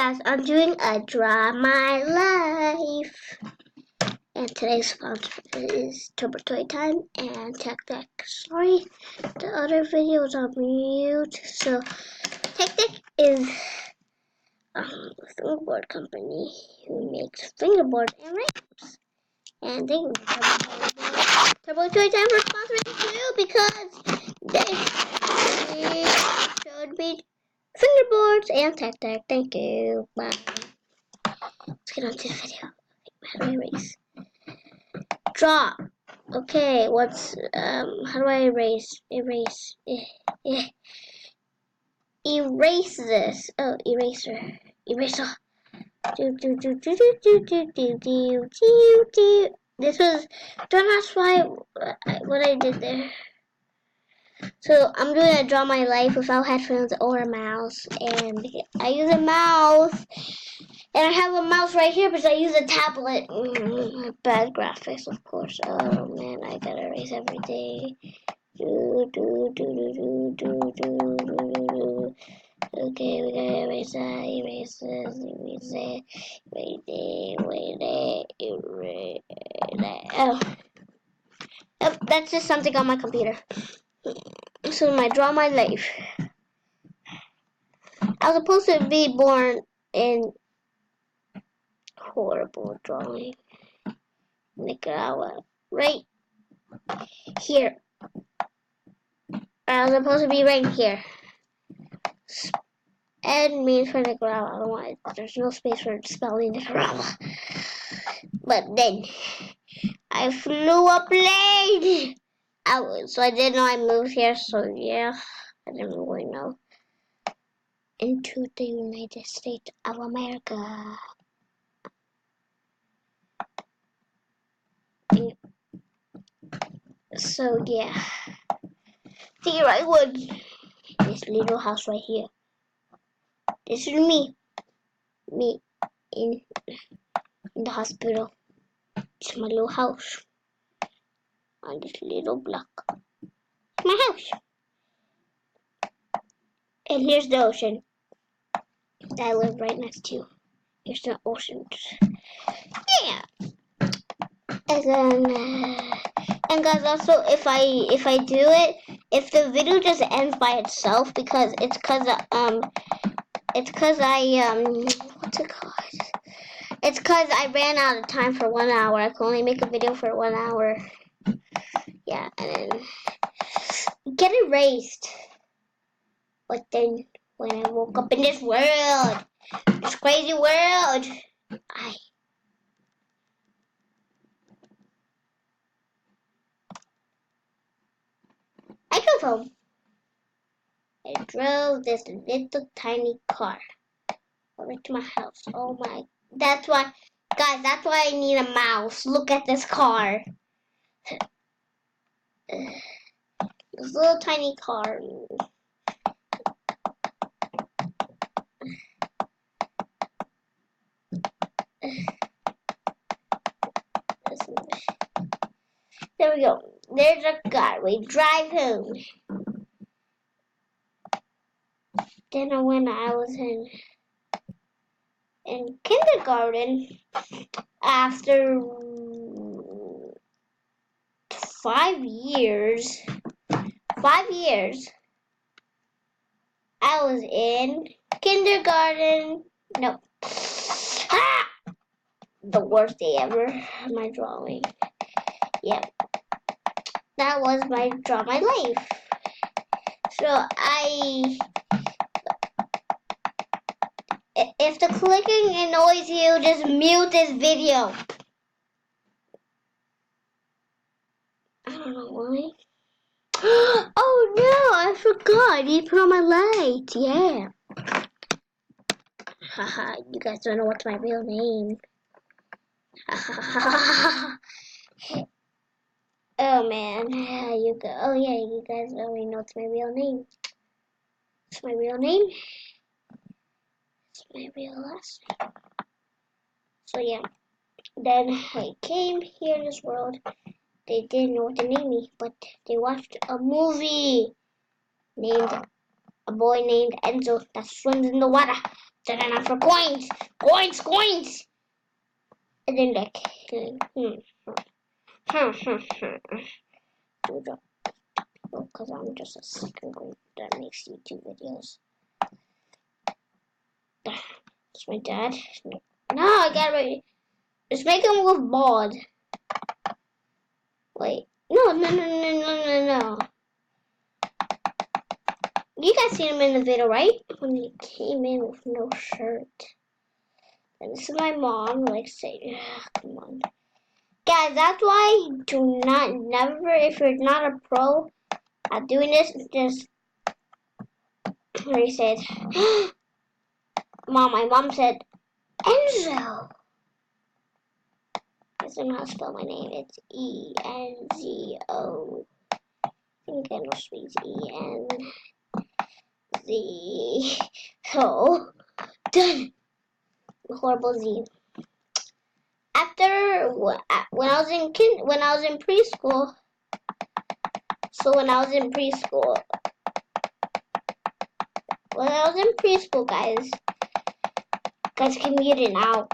guys, I'm doing a Draw My Life. And today's sponsor is Turbo Toy Time and Tech Deck. Sorry, the other video was on mute. So, Tech Deck is a fingerboard company who makes fingerboard and rings. And they can Turbo Toy Time for sponsoring too because they showed me fingerboards and Tech Deck. Thank you. Bye. Let's get on to the video. How do I erase? Draw. Okay, what's how do I erase? Erase this. Oh, eraser. Eraser. This was, don't ask why what I did there. So I'm doing a Draw My Life without headphones or a mouse, and I use a mouse, and I have a mouse right here because I use a tablet. Bad graphics, of course. Oh man, I gotta erase everything. Okay, we gotta erase that, erase this, erase that, erase that. Oh, that's just something on my computer. So my Draw My Life. I was supposed to be born in horrible drawing. Nicaragua. Right here. I was supposed to be right here. N means for Nicaragua. I don't want it. There's no space for spelling Nicaragua. But then I flew a plane out. So I didn't know I moved here. So yeah, I didn't really know. Into the United States of America. So yeah, here I would. This little house right here. This is me in the hospital. It's my little house on this little block. My house. And here's the ocean that I live right next to. Here's the ocean. Yeah. And then, and guys, also if I do it, if the video just ends by itself, because it's cause I what's it called? It's cause I ran out of time for 1 hour. I can only make a video for 1 hour. Yeah, and then get erased. But then when I woke up in this world, this crazy world, I drove home. I drove this little tiny car over to my house. Oh my, that's why, guys, that's why I need a mouse. Look at this car. This little tiny car. There we go. There's a car. We drive home. Then when I was in kindergarten, after 5 years, I was in kindergarten. No. Ah! The worst day ever. My drawing. Yep. That was my Draw My Life. So if the clicking annoys you, just mute this video. I don't know why. Oh no, I forgot. You put on my light. Yeah. Haha, you guys don't know what's my real name. Oh man, you go. Oh yeah, you guys already know it's my real name. It's my real name. It's my real last name. So yeah, then I came here in this world. They didn't know what to name me, but they watched a movie named a boy named Enzo that swims in the water. Then enough for coins. Coins, coins. And then like, because I'm just a second grade that makes YouTube videos. It's my dad. No, I got it right. Just make him look bald. Wait. No. You guys seen him in the video, right? When he came in with no shirt. And this is my mom, like, saying, come on. Guys, that's why do not, never, if you're not a pro at doing this, just, he said, my mom said, Enzo. That's not how to spell my name. It's E-N-Z-O. I think I know speaks E-N-Z-O. Done. Horrible Z. After when I was in preschool, guys can read it now.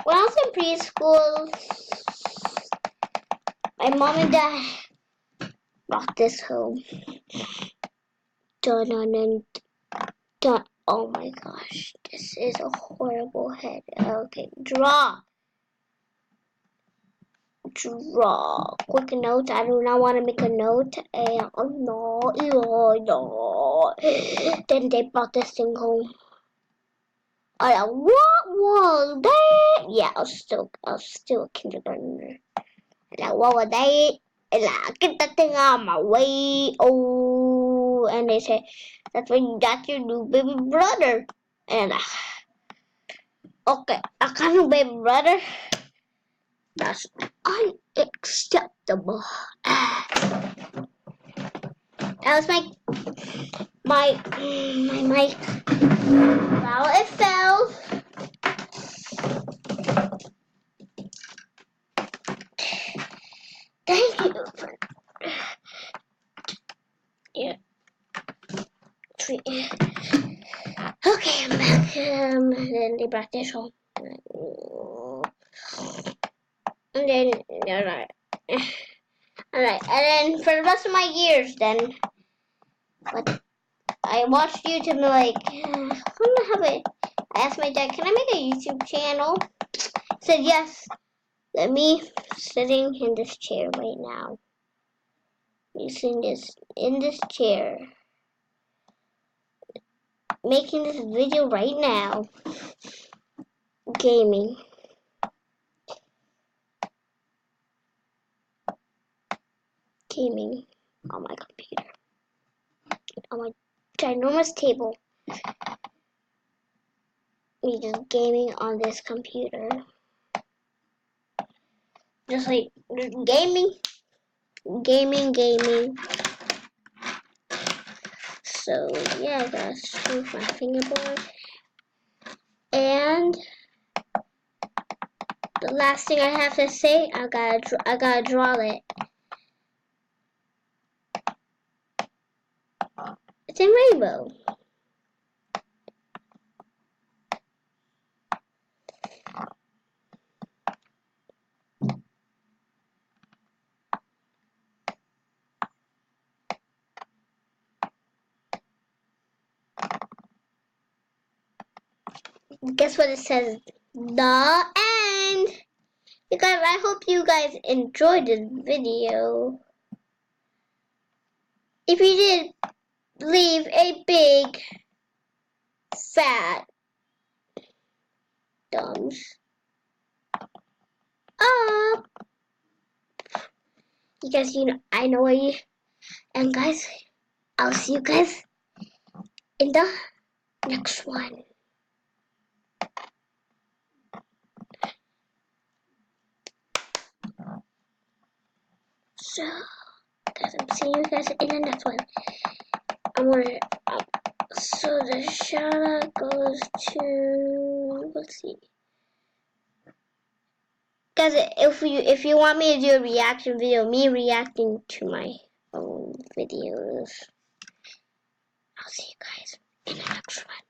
When I was in preschool, my mom and dad brought this home. Dun. Oh my gosh, this is a horrible head. Okay, draw. Quick note. I do not want to make a note. No. Then they brought this thing home. What was that? Yeah, I was still a kindergartner. What was that? Get that thing out of my way. Oh, and they say that's when you got your new baby brother. And okay, I got a new baby brother. That's unacceptable. That was my mic. Well, it fell. Thank you for okay, I'm back. Then they brought this home. And then alright. And then for the rest of my years, then I watched YouTube and I asked my dad, can I make a YouTube channel? He said yes. Let me sitting in this chair right now. Using this in this chair. Making this video right now. Gaming. On my computer. On my ginormous table. Me just gaming on this computer. Just like gaming. So yeah, that's with my fingerboard. And the last thing I have to say, I gotta draw it. It's in rainbow. Guess what it says? The end. You guys, I hope you guys enjoyed this video. If you did, leave a big fat thumbs up. You guys, I know where you. And guys, I'll see you guys in the next one. So, guys, I'm seeing you guys in the next one. So the shout out goes to, let's see. Guys, if you want me to do a reaction video, me reacting to my own videos, I'll see you guys in the next one.